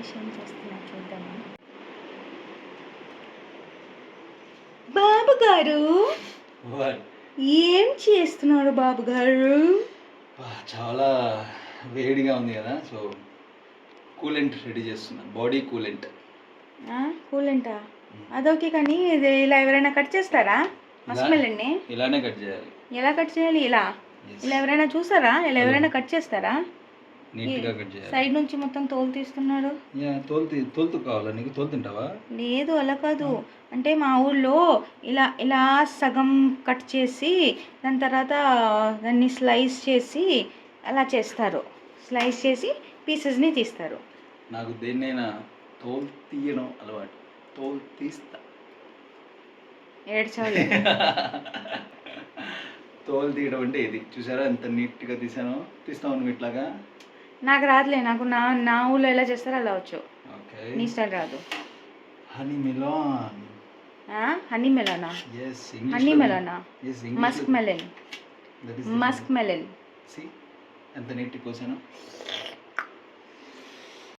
గణేష్ ఏం చేస్తున్నారు చూద్దామా. బాబు గారు ఏం చేస్తున్నారు బాబు గారు? చాలా వేడిగా ఉంది కదా, సో కూలెంట్ రెడీ చేస్తున్నా. Body coolant. కూలెంటా? అదొకే, కానీ ఇది ఇలా ఎవరైనా కట్ చేస్తారా మస్క్ మెలన్ని? ఇలానే కట్ చేయాలి. ఎలా కట్ చేయాలి? ఇలా ఇలా ఎవరైనా చూసారా? ఇలా ఎవరైనా కట్ చేస్తారా? నీట్గా కట్ చేయాలి. సైడ్ నుంచి మొత్తం తోలు తీస్తున్నాడు. తోలుతూ కావాలా నీకు? తోలు తింటావా? లేదు, అలా కాదు. అంటే మా ఊళ్ళో ఇలా ఇలా సగం కట్ చేసి దాని తర్వాత దాన్ని స్లైస్ చేసి అలా చేస్తారు. స్లైస్ చేసి పీసెస్ని తీస్తారు. నాకు దేన్నైనా తోలు తీయడం అలవాటు. తోలు తీస్తా. ఏడ్చాలి. తోలు తీయడం అంటే ఇది చూసారా ఎంత నీట్గా తీస్తావు నువ్వు ఇట్లాగా? నాకు రాదులే. నాకు నా ఊళ్ళో ఎలా చేస్తారో అలా వచ్చు. ఓకే, నీ స్టైల్ రాదు. Honey melon. హనీ మెలానా? yes, హనీ మెలానా? yes, musk melon. that is musk melon. see ఎంత నీట్గా కోసాను.